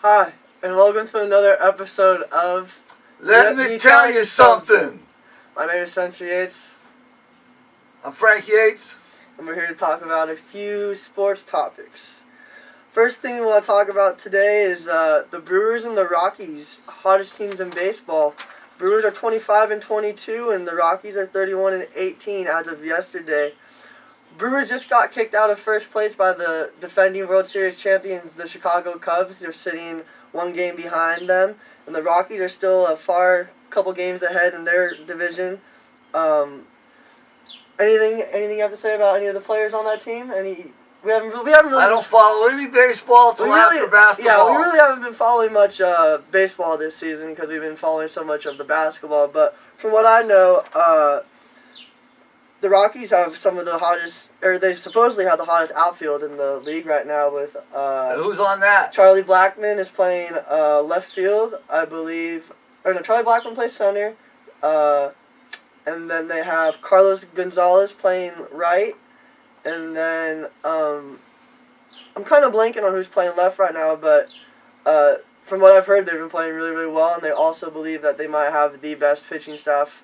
Hi, and welcome to another episode of Let me tell you something. My name is Spencer Yates. I'm Frank Yates. And we're here to talk about a few sports topics. First thing we want to talk about today is the Brewers and the Rockies, hottest teams in baseball. Brewers are 25-22, and the Rockies are 31-18 as of yesterday. Brewers just got kicked out of first place by the defending World Series champions, the Chicago Cubs. They're sitting one game behind them, and the Rockies are still a couple games ahead in their division. Anything you have to say about any of the players on that team? We haven't really. I don't follow any baseball until after basketball. Yeah, we really haven't been following much baseball this season because we've been following so much of the basketball. But from what I know, the Rockies have some of the hottest, or they supposedly have the hottest outfield in the league right now with... who's on that? Charlie Blackmon is playing left field, I believe. Or no, Charlie Blackmon plays center. And then they have Carlos Gonzalez playing right. And then I'm kind of blanking on who's playing left right now, but from what I've heard, they've been playing really, really well. And they also believe that they might have the best pitching staff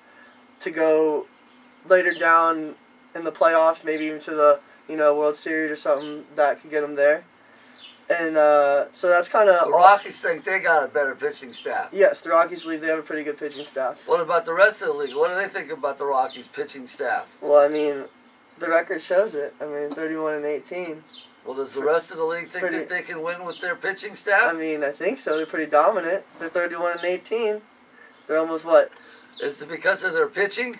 to go later down in the playoffs, maybe even to the World Series or something that could get them there. And so that's kind of... The Rockies think they got a better pitching staff. Yes, the Rockies believe they have a pretty good pitching staff. What about the rest of the league? What do they think about the Rockies' pitching staff? Well, I mean, the record shows it. I mean, 31-18. Well, does the rest of the league think that they can win with their pitching staff? I mean, I think so. They're pretty dominant. They're 31-18. They're almost what? Is it because of their pitching?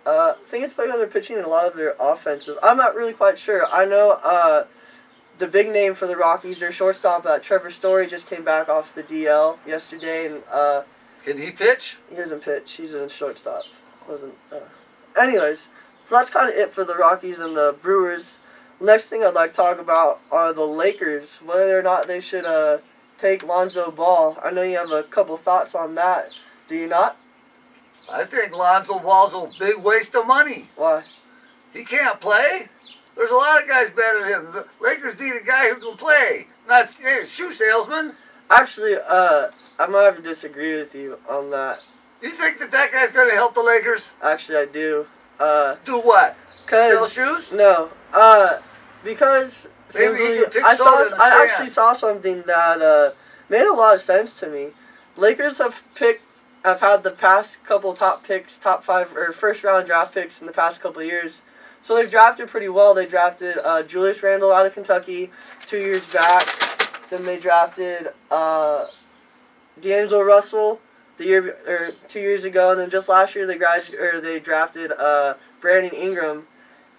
I think it's because they're pitching and a lot of their offensive. I'm not really quite sure. I know the big name for the Rockies, their shortstop, Trevor Story, just came back off the DL yesterday. And can he pitch? He doesn't pitch. He's a shortstop. Anyways, so that's kind of it for the Rockies and the Brewers. Next thing I'd like to talk about are the Lakers, whether or not they should take Lonzo Ball. I know you have a couple thoughts on that. Do you not? I think Lonzo Ball's a big waste of money. Why? He can't play. There's a lot of guys better than him. The Lakers need a guy who can play, not a shoe salesman. Actually, I might have to disagree with you on that. You think that guy's going to help the Lakers? Actually, I do. Do what? Sell shoes? No. Because I actually saw something that made a lot of sense to me. Lakers have had the past couple top 5 or first round draft picks in the past couple of years. So they've drafted pretty well. They drafted Julius Randle out of Kentucky 2 years back. Then they drafted D'Angelo Russell 2 years ago, and then just last year they drafted Brandon Ingram.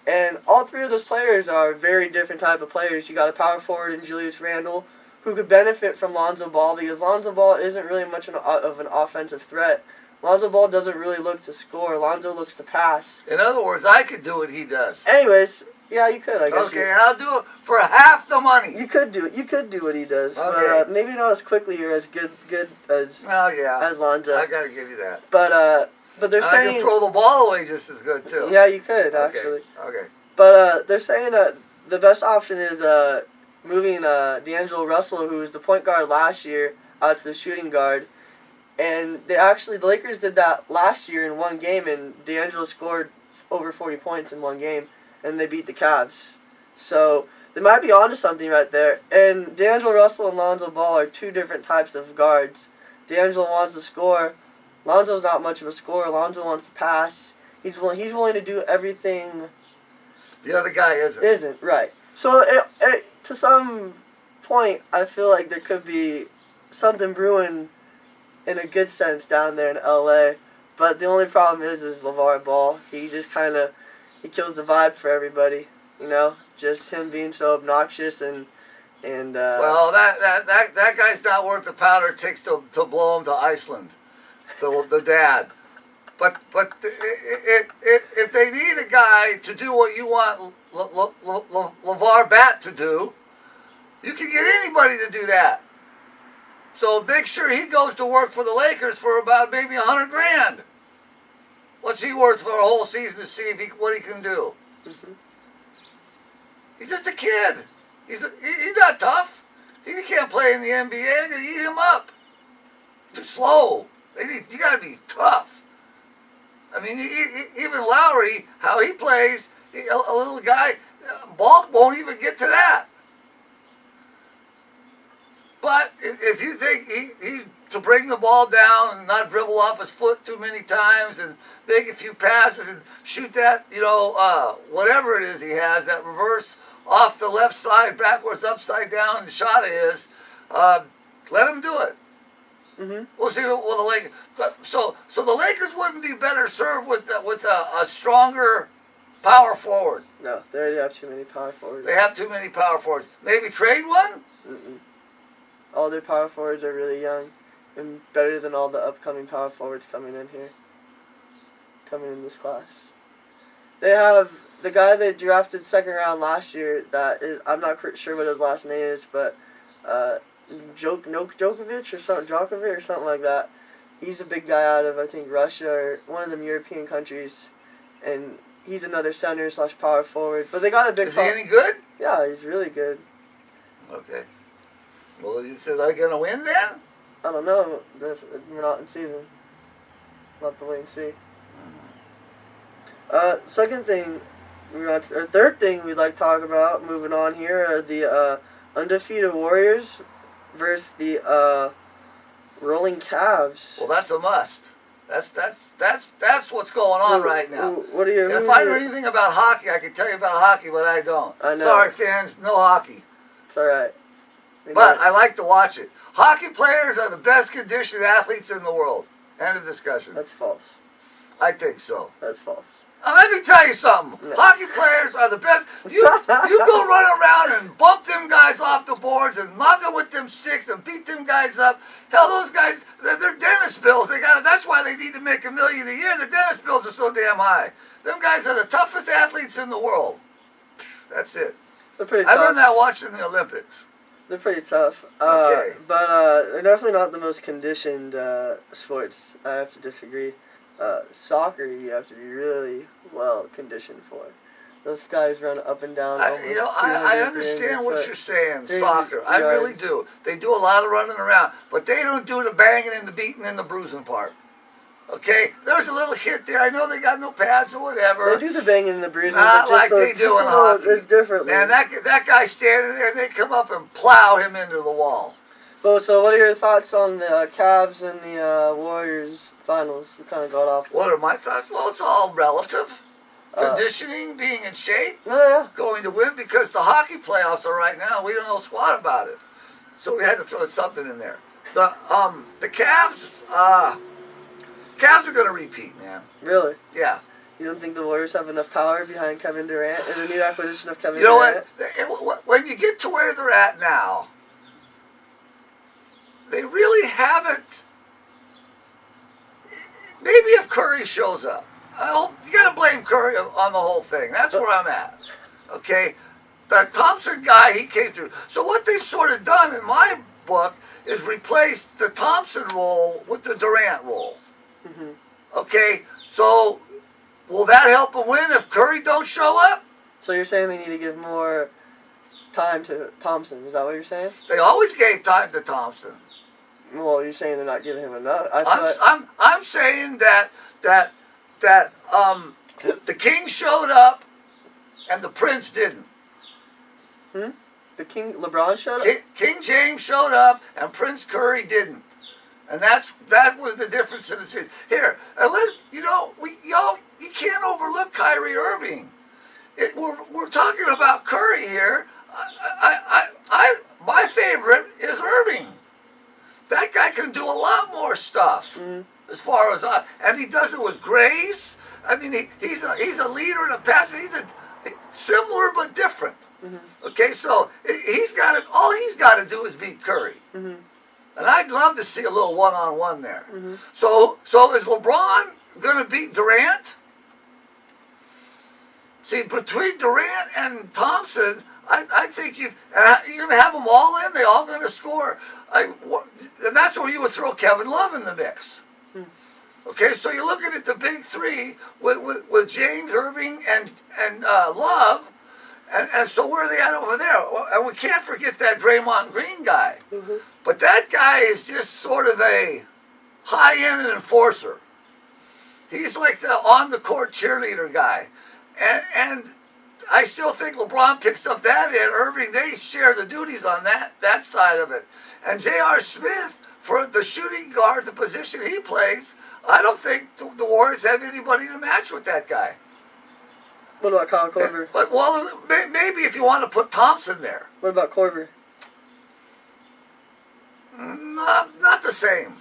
And all three of those players are very different type of players. You got a power forward in Julius Randle who could benefit from Lonzo Ball because Lonzo Ball isn't really much of an offensive threat. Lonzo Ball doesn't really look to score. Lonzo looks to pass. In other words, I could do what he does. Anyways, yeah, you could, I guess. Okay, and I'll do it for half the money. You could do it. You could do what he does. Okay. But maybe not as quickly or as good as as Lonzo. I got to give you that. But they're saying... I can throw the ball away just as good, too. Yeah, you could, actually. Okay. But they're saying that the best option is moving D'Angelo Russell, who was the point guard last year, out to the shooting guard. And the Lakers did that last year in one game, and D'Angelo scored over 40 points in one game, and they beat the Cavs. So they might be onto something right there. And D'Angelo Russell and Lonzo Ball are two different types of guards. D'Angelo wants to score. Lonzo's not much of a scorer. Lonzo wants to pass. He's willing to do everything. The other guy isn't. Isn't, right. So to some point, I feel like there could be something brewing in a good sense down there in LA. But the only problem is LeVar Ball. He just he kills the vibe for everybody. Just him being so obnoxious and well, that guy's not worth the powder it takes to blow him to Iceland. The dad. But if they need a guy to do what you want LeVar Bat to do, you can get anybody to do that. So make sure he goes to work for the Lakers for about maybe $100,000. What's he worth for a whole season to see what he can do? Mm-hmm. He's just a kid. He's not tough. He can't play in the NBA. They're going to eat him up. Too slow. You got to be tough. I mean, even Lowry, how he plays, a little guy, Bulk won't even get to that. But if you think he's to bring the ball down and not dribble off his foot too many times and make a few passes and shoot that, whatever it is he has, that reverse off the left side, backwards, upside down shot of his, let him do it. Mm-hmm. We'll see what the Lakers. So the Lakers wouldn't be better served with a stronger power forward. No, they already have too many power forwards. They have too many power forwards. Maybe trade one? Mm-mm. All their power forwards are really young and better than all the upcoming power forwards coming in this class. They have the guy they drafted second round last year. That is, I'm not sure what his last name is, but Djokovic or something like that. He's a big guy out of, I think, Russia or one of them European countries, and he's another center / power forward. But they got a big. Is he any good? Yeah, he's really good. Okay. Well, so they're going to win then? I don't know. We're not in season. We'll have to wait and see. Second thing, third thing we'd like to talk about, moving on here, are the undefeated Warriors versus the rolling Cavs. Well, that's a must. That's what's going on right now. What are your? If I knew anything about hockey, I could tell you about hockey, but I don't. I know. Sorry, fans, no hockey. It's all right. But I like to watch it. Hockey players are the best conditioned athletes in the world. End of discussion. That's false. I think so. That's false. Let me tell you something. No. Hockey players are the best. You go run around and bump them guys off the boards and knock them with them sticks and beat them guys up. Hell, those guys, they're dentist bills. That's why they need to make $1 million a year. Their dentist bills are so damn high. Them guys are the toughest athletes in the world. That's it. They're pretty I tough. learned that watching the Olympics. They're pretty tough. Okay. But they're definitely not the most conditioned sports. I have to disagree. Soccer, you have to be really well conditioned for. Those guys run up and down. I understand what you're saying. Soccer, I really do. They do a lot of running around, but they don't do the banging and the beating and the bruising part. Okay, there's a little hit there. I know they got no pads or whatever. They do the banging and the bruising, not like they do in hockey. It's different. Man, that guy standing there, they come up and plow him into the wall. Well, so what are your thoughts on the Cavs and the Warriors finals? We kind of got off. What are my thoughts? Well, it's all relative. Conditioning, being in shape, yeah. going to win, because the hockey playoffs are right now. We don't know squat about it, so we had to throw something in there. The Cavs are going to repeat, man. Really? Yeah. You don't think the Warriors have enough power behind Kevin Durant and the new acquisition of Kevin Durant? You know what? When you get to where they're at now, they really haven't. Maybe if Curry shows up, you got to blame Curry on the whole thing. That's where I'm at. Okay, the Thompson guy, he came through. So what they've sort of done in my book is replaced the Thompson role with the Durant role. Mm-hmm. Okay, so will that help them win if Curry don't show up? So you're saying they need to give more time to Thompson? Is that what you're saying? They always gave time to Thompson. Well, you're saying they're not giving him enough. I'm saying that the King showed up and the Prince didn't. The King, LeBron showed up? King James showed up and Prince Curry didn't. And that was the difference in the series. Here, you can't overlook Kyrie Irving. We're talking about Curry here. My favorite is Irving. That guy can do a lot more stuff, as far as and he does it with grace. I mean, he's a leader and a passer. He's similar but different. Mm-hmm. Okay, so all he's got to do is beat Curry, and I'd love to see a little one-on-one there. Mm-hmm. So is LeBron going to beat Durant? See, between Durant and Thompson, I think you're going to have them all in. They're all going to score. And that's where you would throw Kevin Love in the mix. Okay, so you're looking at the big three with James, Irving, and Love, And so where are they at over there? And we can't forget that Draymond Green guy. Mm-hmm. But that guy is just sort of a high-end enforcer. He's like the on-the-court cheerleader guy. And I still think LeBron picks up that end. Irving, they share the duties on that side of it. And J.R. Smith, for the shooting guard, the position he plays, I don't think the Warriors have anybody to match with that guy. What about Kyle Korver? But, well, maybe if you want to put Thompson there. What about Korver? Not the same.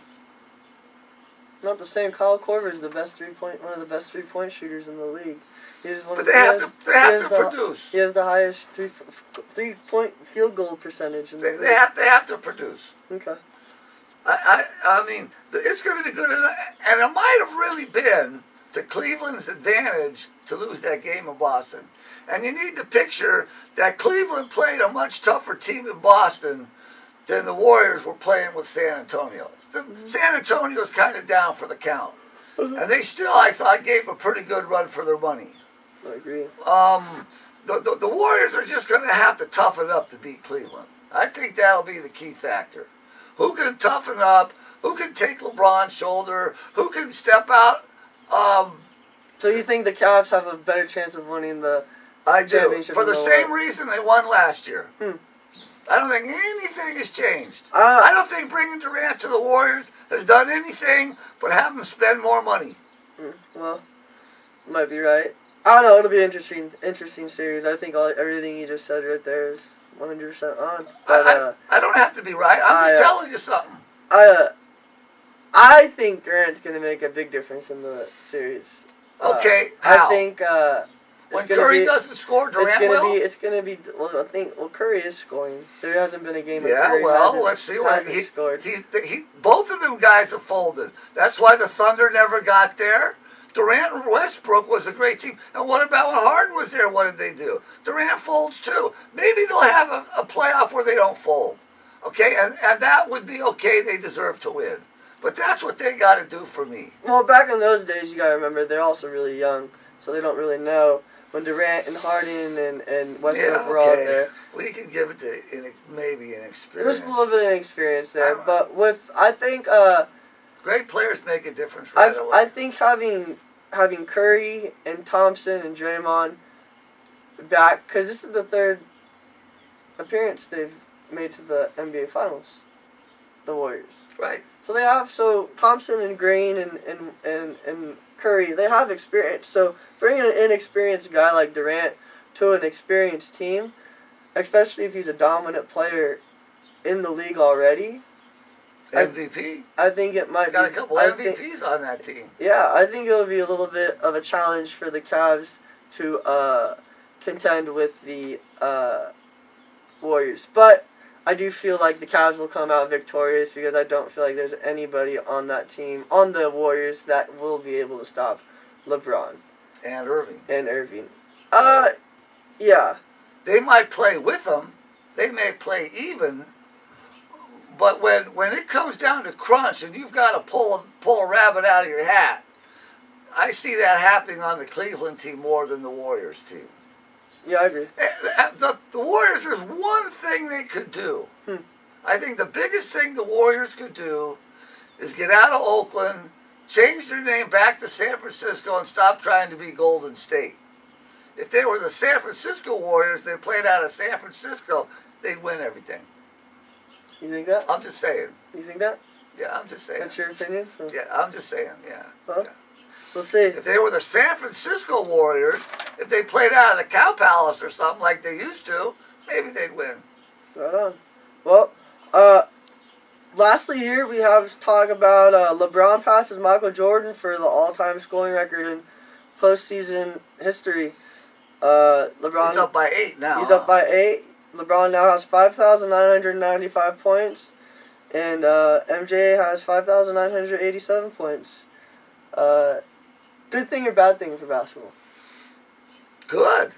Not the same. Kyle Korver is one of the best 3-point shooters in the league. But they have to produce. He has the highest 3-point field goal percentage in the league. They have to produce. Okay. I mean, it's going to be good, and it might have really been to Cleveland's advantage to lose that game in Boston. And you need to picture that Cleveland played a much tougher team in Boston than the Warriors were playing with San Antonio. San Antonio's kind of down for the count. And they still, I thought, gave a pretty good run for their money. I agree. The Warriors are just going to have to toughen up to beat Cleveland. I think that'll be the key factor. Who can toughen up? Who can take LeBron's shoulder? Who can step out? So you think the Cavs have a better chance of winning the championship? For the same reason they won last year. I don't think anything has changed. I don't think bringing Durant to the Warriors has done anything but have them spend more money. Well, you might be right. I don't know. It'll be an interesting series. I think everything you just said right there is 100% on. But, I don't have to be right. I'm just telling you something. I think Durant's going to make a big difference in the series. Okay, how? I think when Curry doesn't score, Durant will? It's going to be. Well, Curry is scoring. There hasn't been a game where Yeah, Curry let's see what he scored. Both of them guys have folded. That's why the Thunder never got there. Durant and Westbrook was a great team. And what about when Harden was there? What did they do? Durant folds too. Maybe they'll have a playoff where they don't fold. Okay, and that would be okay. They deserve to win. But that's what they got to do for me. Well, back in those days, you got to remember, they're also really young, so they don't really know. When Durant and Harden and Westbrook were all there. We can give it to maybe an experience. There's a little bit of experience there. But I think... great players make a difference I think having Curry and Thompson and Draymond back, because this is the third appearance they've made to the NBA Finals, the Warriors. Right. So Thompson and Green and Curry, they have experience. So bringing an inexperienced guy like Durant to an experienced team, especially if he's a dominant player in the league already. MVP. I think it might got a couple MVPs on that team. Yeah, I think it'll be a little bit of a challenge for the Cavs to contend with the Warriors. But I do feel like the Cavs will come out victorious because I don't feel like there's anybody on that team, on the Warriors, that will be able to stop LeBron. And Irving. Yeah. They might play with them. They may play even. But when it comes down to crunch and you've got to pull a rabbit out of your hat, I see that happening on the Cleveland team more than the Warriors team. Yeah, I agree. The Warriors, there's one thing they could do. I think the biggest thing the Warriors could do is get out of Oakland, change their name back to San Francisco, and stop trying to be Golden State. If they were the San Francisco Warriors, they played out of San Francisco, they'd win everything. You think that? I'm just saying. You think that? Yeah, I'm just saying. That's your opinion? Yeah, I'm just saying, yeah. Well, yeah. We'll see. If they were the San Francisco Warriors, if they played out of the Cow Palace or something like they used to, maybe they'd win. Right on. Well, lastly here we have to talk about LeBron passes Michael Jordan for the all-time scoring record in postseason history. LeBron. He's up by 8 now. He's up by 8. LeBron now has 5,995 points, and MJ has 5,987 points. Good thing or bad thing for basketball? Good.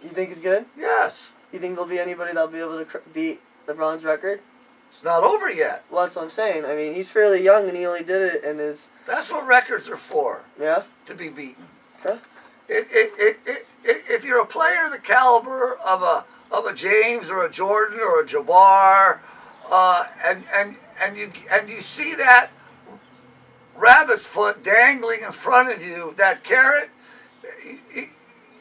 You think it's good? Yes. You think there'll be anybody that'll be able to beat LeBron's record? It's not over yet. Well, that's what I'm saying. I mean, he's fairly young, and he only did it in his... That's what records are for. Yeah? To be beaten. Okay. if you're a player the caliber of a James or a Jordan or a Jabbar, and you see that rabbit's foot dangling in front of you, that carrot,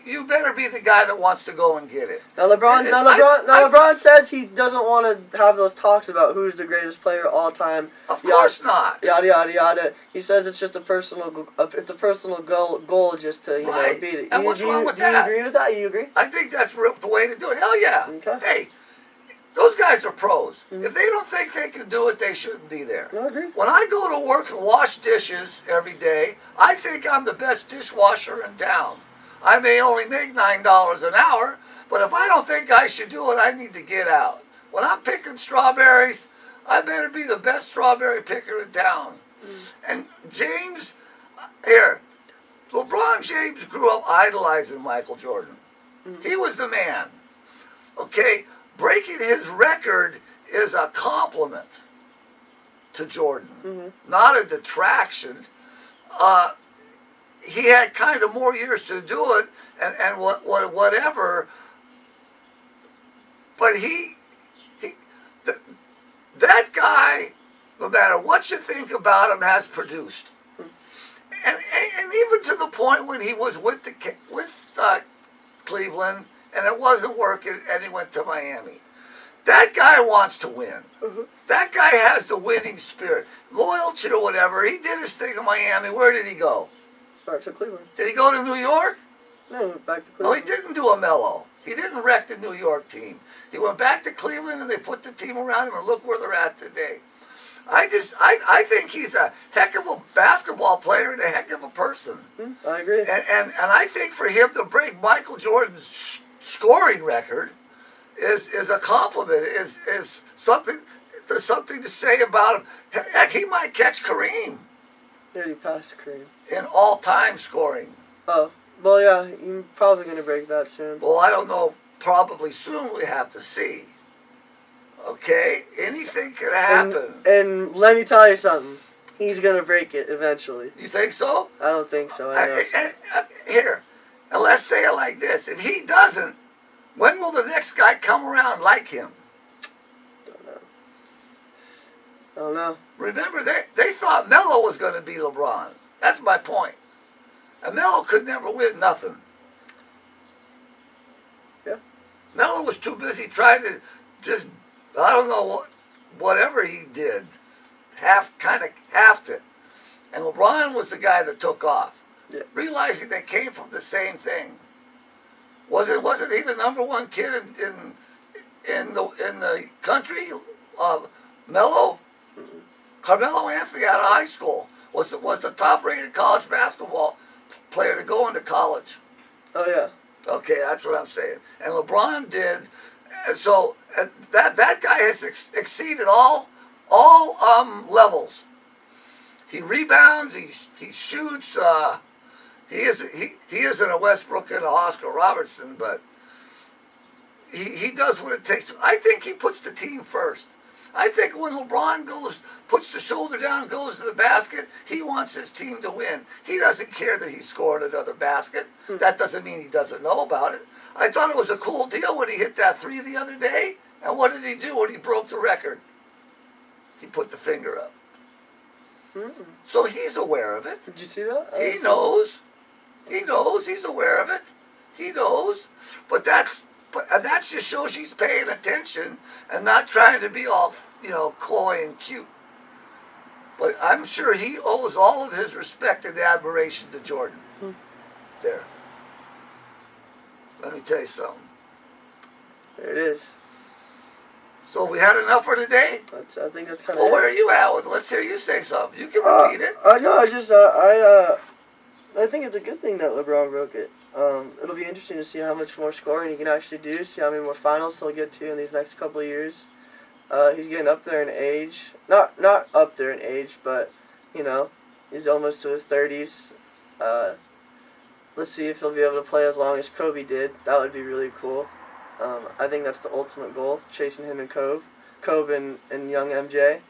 you better be the guy that wants to go and get it. Now LeBron says he doesn't want to have those talks about who's the greatest player of all time. Of course not. Yada yada yada. He says it's just a personal goal just to right. beat it. And what's wrong with that? Do you agree with that? You agree? I think that's the way to do it. Hell yeah. Okay. Hey, those guys are pros. Mm-hmm. If they don't think they can do it, they shouldn't be there. I agree. When I go to work and wash dishes every day, I think I'm the best dishwasher in town. I may only make $9 an hour, but if I don't think I should do it, I need to get out. When I'm picking strawberries, I better be the best strawberry picker in town. And James, LeBron James grew up idolizing Michael Jordan. He was the man. Okay, breaking his record is a compliment to Jordan, not a detraction. He had kind of more years to do it, and whatever. But that guy, no matter what you think about him, has produced, and even to the point when he was with Cleveland and it wasn't working, and he went to Miami. That guy wants to win. That guy has the winning spirit, loyalty or whatever. He did his thing in Miami. Where did he go? Back to Cleveland. Did he go to New York? No, back to Cleveland. No, he didn't do a Melo. He didn't wreck the New York team. He went back to Cleveland and they put the team around him, and look where they're at today. I think he's a heck of a basketball player and a heck of a person. I agree. And I think for him to break Michael Jordan's scoring record is a compliment. Is something. There's something to say about him. Heck, he might catch Kareem. Yeah, he passed Kareem in all-time scoring. Oh, well, yeah, you're probably going to break that soon. Well, I don't know. Probably soon. We have to see. Okay? Anything could happen. And let me tell you something. He's going to break it eventually. You think so? I don't think so. I know. Here, and let's say it like this. If he doesn't, when will the next guy come around like him? I don't know. Remember, they thought Melo was going to be LeBron. That's my point. And Melo could never win nothing. Yeah. Melo was too busy trying to just, I don't know, whatever he did, kind of halved it. And LeBron was the guy that took off, realizing they came from the same thing. Wasn't he the number one kid in the country? Melo? Carmelo Anthony out of high school was the top-rated college basketball player to go into college. Oh yeah. Okay, that's what I'm saying. And LeBron did, and so that guy has exceeded all levels. He rebounds. He shoots. He isn't a Westbrook and a Oscar Robertson, but he does what it takes. I think he puts the team first. I think when LeBron puts the shoulder down, goes to the basket, he wants his team to win. He doesn't care that he scored another basket. That doesn't mean he doesn't know about it. I thought it was a cool deal when he hit that three the other day. And what did he do when he broke the record? He put the finger up. So he's aware of it. Did you see that? He knows. He knows. He's aware of it. He knows. But that just shows he's paying attention and not trying to be all, coy and cute. But I'm sure he owes all of his respect and admiration to Jordan. There. Let me tell you something. There it is. So we had enough for today? I think that's kind of. Well, where are you at with it? Let's hear you say something. You can repeat it. I think it's a good thing that LeBron broke it. It'll be interesting to see how much more scoring he can actually do, see how many more finals he'll get to in these next couple of years. He's getting up there in age. Not up there in age, but, he's almost to his 30s. Let's see if he'll be able to play as long as Kobe did. That would be really cool. I think that's the ultimate goal, chasing him and Kobe and young MJ.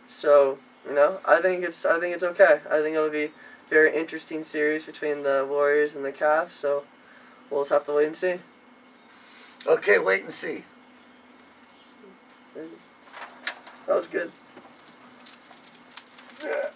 So, I think it's okay. I think it'll be very interesting series between the Warriors and the Cavs. So we'll just have to wait and see. Okay, wait and see. That was good. Yeah.